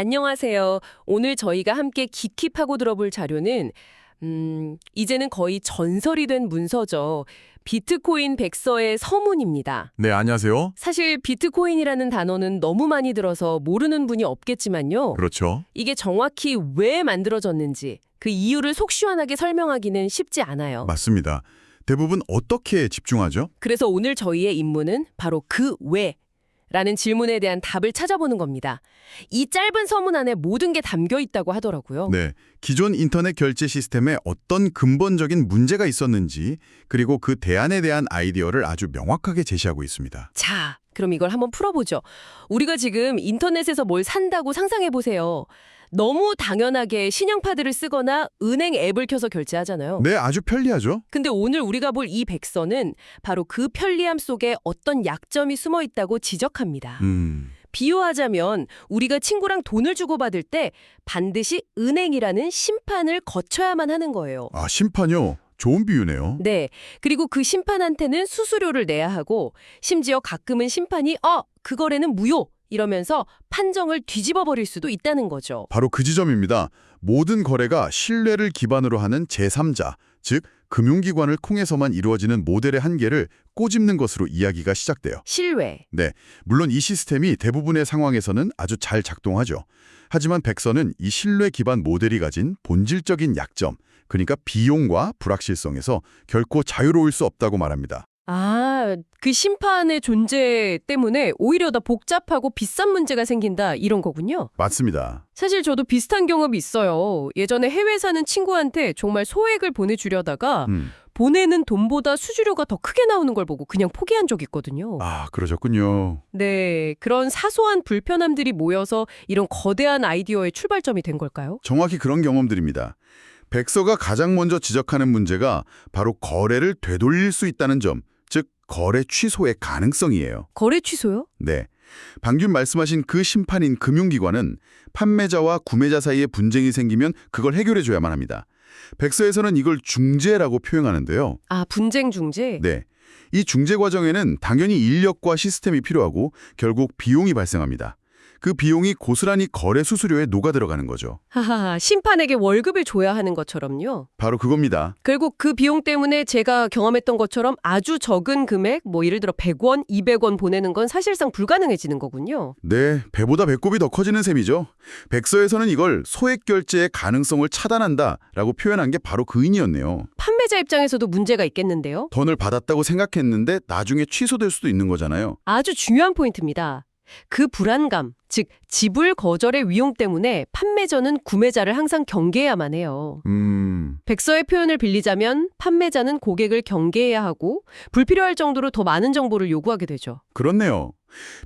안녕하세요. 오늘 저희가 함께 깊이 파고 들어볼 자료는 이제는 거의 전설이 된 문서죠. 비트코인 백서의 서문입니다. 네, 안녕하세요. 사실 비트코인이라는 단어는 너무 많이 들어서 모르는 분이 없겠지만요. 그렇죠. 이게 정확히 왜 만들어졌는지 그 이유를 속 시원하게 설명하기는 쉽지 않아요. 맞습니다. 대부분 어떻게 집중하죠? 그래서 오늘 저희의 임무는 바로 그 왜 라는 질문에 대한 답을 찾아보는 겁니다. 이 짧은 서문 안에 모든 게 담겨 있다고 하더라고요. 네, 기존 인터넷 결제 시스템에 어떤 근본적인 문제가 있었는지, 그리고 그 대안에 대한 아이디어를 아주 명확하게 제시하고 있습니다. 자, 그럼 이걸 한번 풀어보죠. 우리가 지금 인터넷에서 뭘 산다고 상상해보세요. 너무 당연하게 신용카드를 쓰거나 은행 앱을 켜서 결제하잖아요. 네, 아주 편리하죠? 근데 오늘 우리가 볼 이 백서는 바로 그 편리함 속에 어떤 약점이 숨어 있다고 지적합니다. 비유하자면 우리가 친구랑 돈을 주고받을 때 반드시 은행이라는 심판을 거쳐야만 하는 거예요. 아, 심판요? 좋은 비유네요. 네. 그리고 그 심판한테는 수수료를 내야 하고 심지어 가끔은 심판이 그 거래는 무효! 이러면서 판정을 뒤집어 버릴 수도 있다는 거죠. 바로 그 지점입니다. 모든 거래가 신뢰를 기반으로 하는 제3자, 즉 금융기관을 통해서만 이루어지는 모델의 한계를 꼬집는 것으로 이야기가 시작돼요. 신뢰. 네, 물론 이 시스템이 대부분의 상황에서는 아주 잘 작동하죠. 하지만 백서는 이 신뢰 기반 모델이 가진 본질적인 약점, 그러니까 비용과 불확실성에서 결코 자유로울 수 없다고 말합니다. 그 심판의 존재 때문에 오히려 더 복잡하고 비싼 문제가 생긴다 이런 거군요. 맞습니다. 사실 저도 비슷한 경험이 있어요. 예전에 해외 사는 친구한테 정말 소액을 보내주려다가 보내는 돈보다 수수료가 더 크게 나오는 걸 보고 그냥 포기한 적이 있거든요. 아, 그러셨군요. 네, 그런 사소한 불편함들이 모여서 이런 거대한 아이디어의 출발점이 된 걸까요? 정확히 그런 경험들입니다. 백서가 가장 먼저 지적하는 문제가 바로 거래를 되돌릴 수 있다는 점, 즉 거래 취소의 가능성이에요. 거래 취소요? 네. 방금 말씀하신 그 심판인 금융기관은 판매자와 구매자 사이에 분쟁이 생기면 그걸 해결해줘야만 합니다. 백서에서는 이걸 중재라고 표현하는데요. 분쟁 중재? 네. 이 중재 과정에는 당연히 인력과 시스템이 필요하고 결국 비용이 발생합니다. 그 비용이 고스란히 거래 수수료에 녹아들어가는 거죠. 하하, 심판에게 월급을 줘야 하는 것처럼요. 바로 그겁니다. 결국 그 비용 때문에 제가 경험했던 것처럼 아주 적은 금액, 예를 들어 100원, 200원 보내는 건 사실상 불가능해지는 거군요. 네, 배보다 배꼽이 더 커지는 셈이죠. 백서에서는 이걸 소액 결제의 가능성을 차단한다라고 표현한 게 바로 그 의미였네요. 판매자 입장에서도 문제가 있겠는데요? 돈을 받았다고 생각했는데 나중에 취소될 수도 있는 거잖아요. 아주 중요한 포인트입니다. 그 불안감, 즉 지불 거절의 위험 때문에 판매자는 구매자를 항상 경계해야만 해요. 백서의 표현을 빌리자면 판매자는 고객을 경계해야 하고 불필요할 정도로 더 많은 정보를 요구하게 되죠. 그렇네요.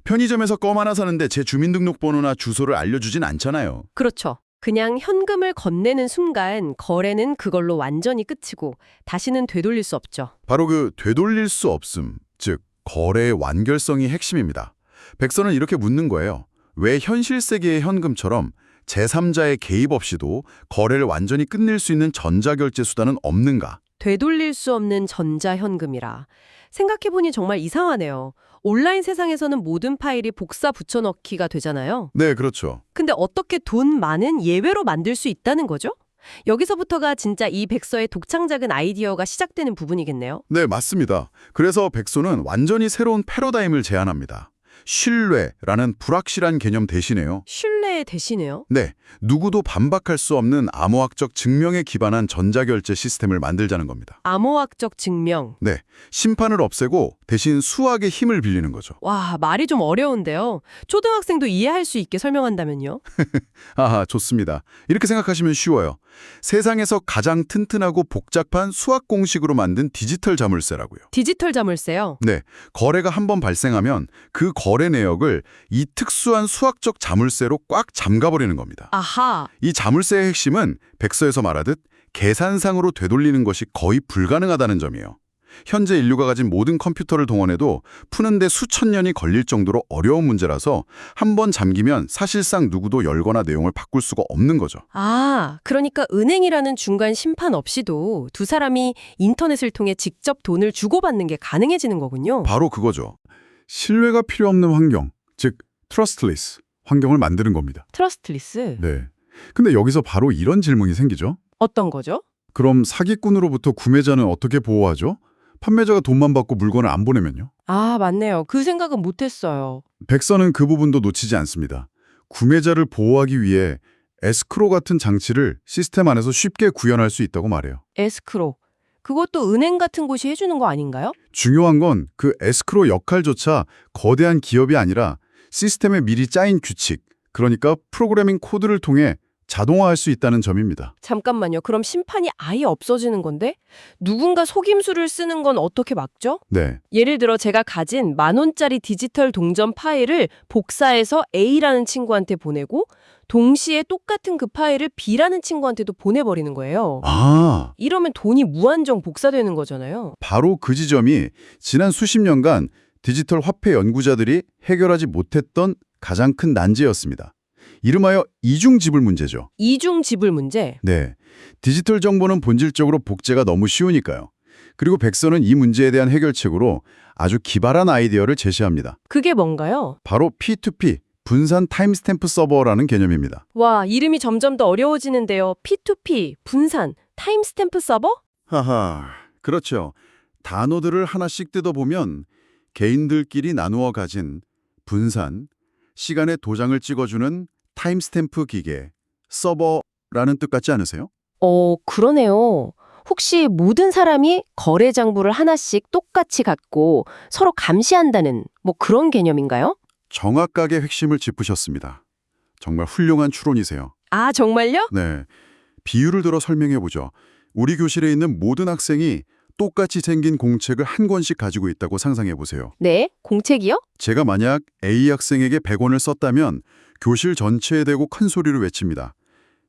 편의점에서 껌 하나 사는데 제 주민등록번호나 주소를 알려주진 않잖아요. 그렇죠. 그냥 현금을 건네는 순간 거래는 그걸로 완전히 끝이고 다시는 되돌릴 수 없죠. 바로 그 되돌릴 수 없음, 즉 거래의 완결성이 핵심입니다. 백서는 이렇게 묻는 거예요. 왜 현실 세계의 현금처럼 제3자의 개입 없이도 거래를 완전히 끝낼 수 있는 전자결제 수단은 없는가? 되돌릴 수 없는 전자현금이라. 생각해보니 정말 이상하네요. 온라인 세상에서는 모든 파일이 복사 붙여넣기가 되잖아요. 네, 그렇죠. 근데 어떻게 돈 많은 예외로 만들 수 있다는 거죠? 여기서부터가 진짜 이 백서의 독창작은 아이디어가 시작되는 부분이겠네요. 네, 맞습니다. 그래서 백서는 완전히 새로운 패러다임을 제안합니다. 신뢰라는 불확실한 개념 대신에요. 신뢰 대신에요? 네, 누구도 반박할 수 없는 암호학적 증명에 기반한 전자결제 시스템을 만들자는 겁니다. 암호학적 증명. 네, 심판을 없애고 대신 수학의 힘을 빌리는 거죠. 와, 말이 좀 어려운데요. 초등학생도 이해할 수 있게 설명한다면요? 아하, 좋습니다. 이렇게 생각하시면 쉬워요. 세상에서 가장 튼튼하고 복잡한 수학 공식으로 만든 디지털 자물쇠라고요. 디지털 자물쇠요? 네, 거래가 한 번 발생하면 그 거래 내역을 이 특수한 수학적 자물쇠로 꽉 잠가버리는 겁니다. 아하. 이 자물쇠의 핵심은 백서에서 말하듯 계산상으로 되돌리는 것이 거의 불가능하다는 점이에요. 현재 인류가 가진 모든 컴퓨터를 동원해도 푸는데 수천 년이 걸릴 정도로 어려운 문제라서 한 번 잠기면 사실상 누구도 열거나 내용을 바꿀 수가 없는 거죠. 그러니까 은행이라는 중간 심판 없이도 두 사람이 인터넷을 통해 직접 돈을 주고받는 게 가능해지는 거군요. 바로 그거죠. 신뢰가 필요 없는 환경, 즉 트러스트리스 환경을 만드는 겁니다. 트러스트리스? 네. 근데 여기서 바로 이런 질문이 생기죠. 어떤 거죠? 그럼 사기꾼으로부터 구매자는 어떻게 보호하죠? 판매자가 돈만 받고 물건을 안 보내면요? 아, 맞네요. 그 생각은 못했어요. 백서는 그 부분도 놓치지 않습니다. 구매자를 보호하기 위해 에스크로 같은 장치를 시스템 안에서 쉽게 구현할 수 있다고 말해요. 에스크로. 그것도 은행 같은 곳이 해주는 거 아닌가요? 중요한 건 그 에스크로 역할조차 거대한 기업이 아니라 시스템에 미리 짜인 규칙, 그러니까 프로그래밍 코드를 통해 자동화할 수 있다는 점입니다. 잠깐만요. 그럼 심판이 아예 없어지는 건데? 누군가 속임수를 쓰는 건 어떻게 막죠? 네, 예를 들어 제가 가진 10,000원짜리 디지털 동전 파일을 복사해서 A라는 친구한테 보내고 동시에 똑같은 그 파일을 B라는 친구한테도 보내버리는 거예요. 아, 이러면 돈이 무한정 복사되는 거잖아요. 바로 그 지점이 지난 수십 년간 디지털 화폐 연구자들이 해결하지 못했던 가장 큰 난제였습니다. 이름하여 이중지불 문제죠. 이중지불 문제. 네, 디지털 정보는 본질적으로 복제가 너무 쉬우니까요. 그리고 백서는 이 문제에 대한 해결책으로 아주 기발한 아이디어를 제시합니다. 그게 뭔가요? 바로 P2P, 분산 타임스탬프 서버라는 개념입니다. 와, 이름이 점점 더 어려워지는데요. P2P, 분산, 타임스탬프 서버? 하하, 그렇죠. 단어들을 하나씩 뜯어보면 개인들끼리 나누어 가진 분산, 시간의 도장을 찍어주는 타임스탬프 기계, 서버라는 뜻 같지 않으세요? 그러네요. 혹시 모든 사람이 거래 장부를 하나씩 똑같이 갖고 서로 감시한다는 뭐 그런 개념인가요? 정확하게 핵심을 짚으셨습니다. 정말 훌륭한 추론이세요. 아, 정말요? 네, 비유를 들어 설명해보죠. 우리 교실에 있는 모든 학생이 똑같이 생긴 공책을 한 권씩 가지고 있다고 상상해보세요. 네, 공책이요? 제가 만약 A 학생에게 100원을 썼다면 교실 전체에 대고 큰 소리로 외칩니다.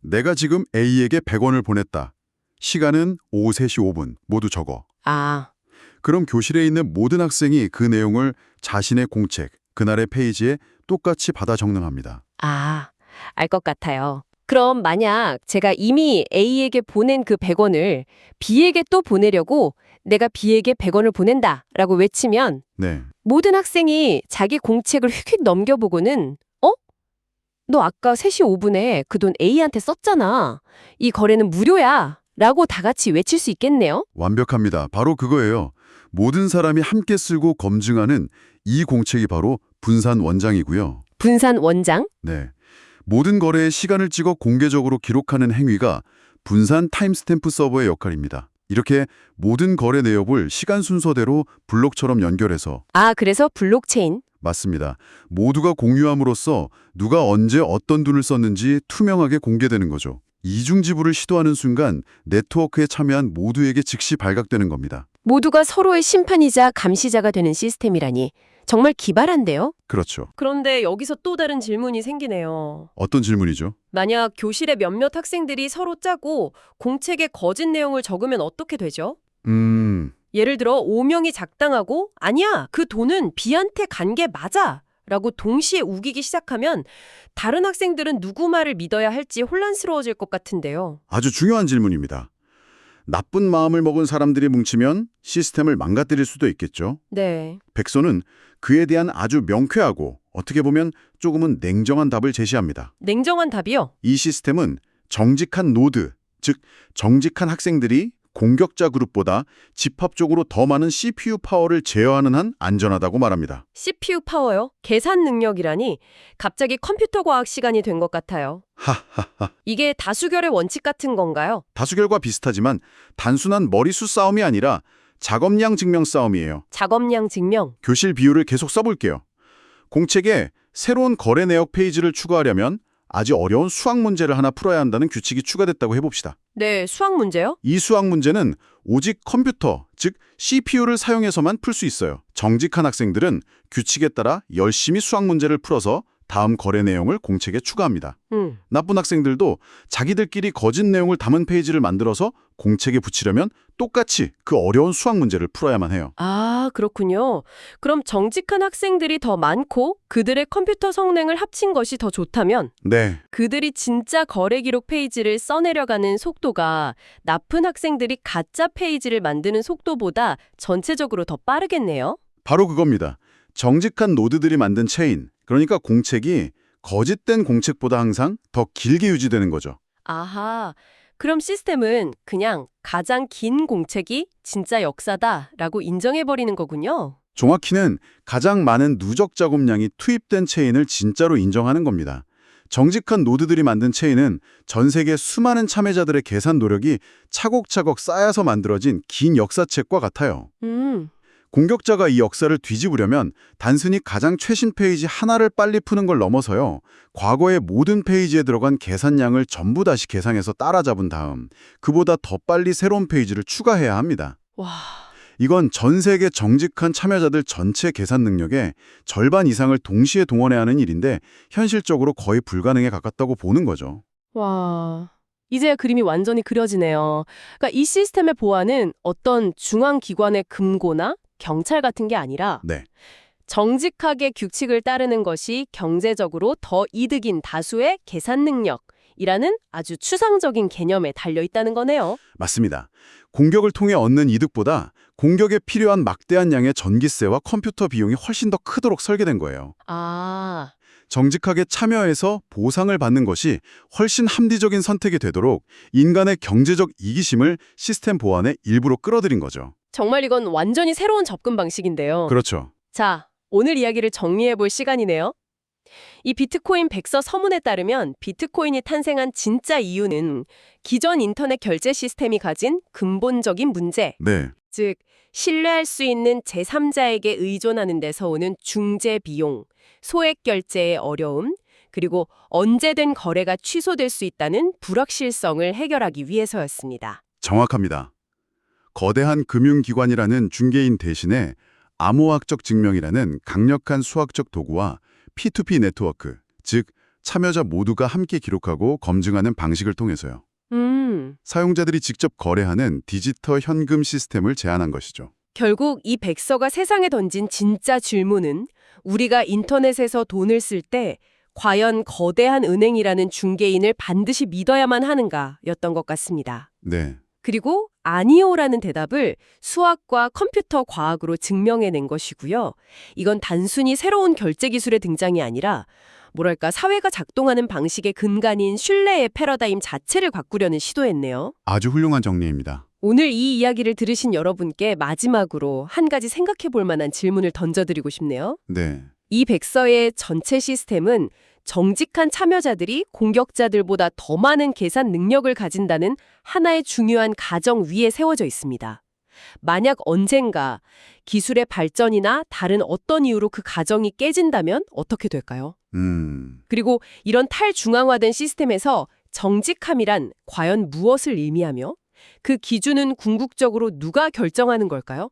내가 지금 A에게 100원을 보냈다. 시간은 오후 3시 5분. 모두 적어. 아, 그럼 교실에 있는 모든 학생이 그 내용을 자신의 공책, 그날의 페이지에 똑같이 받아 적능합니다. 알 것 같아요. 그럼 만약 제가 이미 A에게 보낸 그 100원을 B에게 또 보내려고 내가 B에게 100원을 보낸다 라고 외치면 네, 모든 학생이 자기 공책을 휙휙 넘겨보고는 너 아까 3시 5분에 그 돈 A한테 썼잖아. 이 거래는 무료야. 라고 다 같이 외칠 수 있겠네요. 완벽합니다. 바로 그거예요. 모든 사람이 함께 쓰고 검증하는 이 공책이 바로 분산 원장이고요. 분산 원장? 네, 모든 거래의 시간을 찍어 공개적으로 기록하는 행위가 분산 타임스탬프 서버의 역할입니다. 이렇게 모든 거래 내역을 시간 순서대로 블록처럼 연결해서 그래서 블록체인. 맞습니다. 모두가 공유함으로써 누가 언제 어떤 돈을 썼는지 투명하게 공개되는 거죠. 이중지불을 시도하는 순간 네트워크에 참여한 모두에게 즉시 발각되는 겁니다. 모두가 서로의 심판이자 감시자가 되는 시스템이라니 정말 기발한데요? 그렇죠. 그런데 여기서 또 다른 질문이 생기네요. 어떤 질문이죠? 만약 교실의 몇몇 학생들이 서로 짜고 공책에 거짓 내용을 적으면 어떻게 되죠? 예를 들어 5명이 작당하고 아니야, 그 돈은 B한테 간 게 맞아 라고 동시에 우기기 시작하면 다른 학생들은 누구 말을 믿어야 할지 혼란스러워질 것 같은데요. 아주 중요한 질문입니다. 나쁜 마음을 먹은 사람들이 뭉치면 시스템을 망가뜨릴 수도 있겠죠. 네. 백서는 그에 대한 아주 명쾌하고 어떻게 보면 조금은 냉정한 답을 제시합니다. 냉정한 답이요? 이 시스템은 정직한 노드, 즉 정직한 학생들이 공격자 그룹보다 집합적으로 더 많은 CPU 파워를 제어하는 한 안전하다고 말합니다. CPU 파워요? 계산 능력이라니 갑자기 컴퓨터 과학 시간이 된 것 같아요. 하하하. 이게 다수결의 원칙 같은 건가요? 다수결과 비슷하지만 단순한 머리수 싸움이 아니라 작업량 증명 싸움이에요. 작업량 증명. 교실 비율을 계속 써볼게요. 공책에 새로운 거래 내역 페이지를 추가하려면 아주 어려운 수학 문제를 하나 풀어야 한다는 규칙이 추가됐다고 해봅시다. 네, 수학 문제요? 이 수학 문제는 오직 컴퓨터, 즉 CPU를 사용해서만 풀 수 있어요. 정직한 학생들은 규칙에 따라 열심히 수학 문제를 풀어서 다음 거래 내용을 공책에 추가합니다. 나쁜 학생들도 자기들끼리 거짓 내용을 담은 페이지를 만들어서 공책에 붙이려면 똑같이 그 어려운 수학 문제를 풀어야만 해요. 그렇군요. 그럼 정직한 학생들이 더 많고 그들의 컴퓨터 성능을 합친 것이 더 좋다면 네, 그들이 진짜 거래 기록 페이지를 써내려가는 속도가 나쁜 학생들이 가짜 페이지를 만드는 속도보다 전체적으로 더 빠르겠네요. 바로 그겁니다. 정직한 노드들이 만든 체인, 그러니까 공책이 거짓된 공책보다 항상 더 길게 유지되는 거죠. 아하, 그럼 시스템은 그냥 가장 긴 공책이 진짜 역사다라고 인정해버리는 거군요. 정확히는 가장 많은 누적 작업량이 투입된 체인을 진짜로 인정하는 겁니다. 정직한 노드들이 만든 체인은 전 세계 수많은 참여자들의 계산 노력이 차곡차곡 쌓여서 만들어진 긴 역사책과 같아요. 공격자가 이 역사를 뒤집으려면 단순히 가장 최신 페이지 하나를 빨리 푸는 걸 넘어서요. 과거의 모든 페이지에 들어간 계산량을 전부 다시 계산해서 따라잡은 다음 그보다 더 빨리 새로운 페이지를 추가해야 합니다. 와, 이건 전 세계 정직한 참여자들 전체 계산 능력의 절반 이상을 동시에 동원해야 하는 일인데 현실적으로 거의 불가능에 가깝다고 보는 거죠. 와. 이제야 그림이 완전히 그려지네요. 그러니까 이 시스템의 보안은 어떤 중앙기관의 금고나 경찰 같은 게 아니라 네, 정직하게 규칙을 따르는 것이 경제적으로 더 이득인 다수의 계산 능력이라는 아주 추상적인 개념에 달려 있다는 거네요. 맞습니다. 공격을 통해 얻는 이득보다 공격에 필요한 막대한 양의 전기세와 컴퓨터 비용이 훨씬 더 크도록 설계된 거예요. 아, 정직하게 참여해서 보상을 받는 것이 훨씬 합리적인 선택이 되도록 인간의 경제적 이기심을 시스템 보안의 일부로 끌어들인 거죠. 정말 이건 완전히 새로운 접근 방식인데요. 그렇죠. 자, 오늘 이야기를 정리해볼 시간이네요. 이 비트코인 백서 서문에 따르면 비트코인이 탄생한 진짜 이유는 기존 인터넷 결제 시스템이 가진 근본적인 문제, 네, 즉 신뢰할 수 있는 제3자에게 의존하는 데서 오는 중재 비용, 소액 결제의 어려움, 그리고 언제든 거래가 취소될 수 있다는 불확실성을 해결하기 위해서였습니다. 정확합니다. 거대한 금융기관이라는 중개인 대신에 암호학적 증명이라는 강력한 수학적 도구와 P2P 네트워크, 즉 참여자 모두가 함께 기록하고 검증하는 방식을 통해서요. 사용자들이 직접 거래하는 디지털 현금 시스템을 제안한 것이죠. 결국 이 백서가 세상에 던진 진짜 질문은 우리가 인터넷에서 돈을 쓸 때 과연 거대한 은행이라는 중개인을 반드시 믿어야만 하는가였던 것 같습니다. 네, 그리고 아니요라는 대답을 수학과 컴퓨터 과학으로 증명해낸 것이고요. 이건 단순히 새로운 결제 기술의 등장이 아니라 뭐랄까 사회가 작동하는 방식의 근간인 신뢰의 패러다임 자체를 바꾸려는 시도였네요. 아주 훌륭한 정리입니다. 오늘 이 이야기를 들으신 여러분께 마지막으로 한 가지 생각해 볼 만한 질문을 던져드리고 싶네요. 네, 이 백서의 전체 시스템은 정직한 참여자들이 공격자들보다 더 많은 계산 능력을 가진다는 하나의 중요한 가정 위에 세워져 있습니다. 만약 언젠가 기술의 발전이나 다른 어떤 이유로 그 가정이 깨진다면 어떻게 될까요? 그리고 이런 탈중앙화된 시스템에서 정직함이란 과연 무엇을 의미하며 그 기준은 궁극적으로 누가 결정하는 걸까요?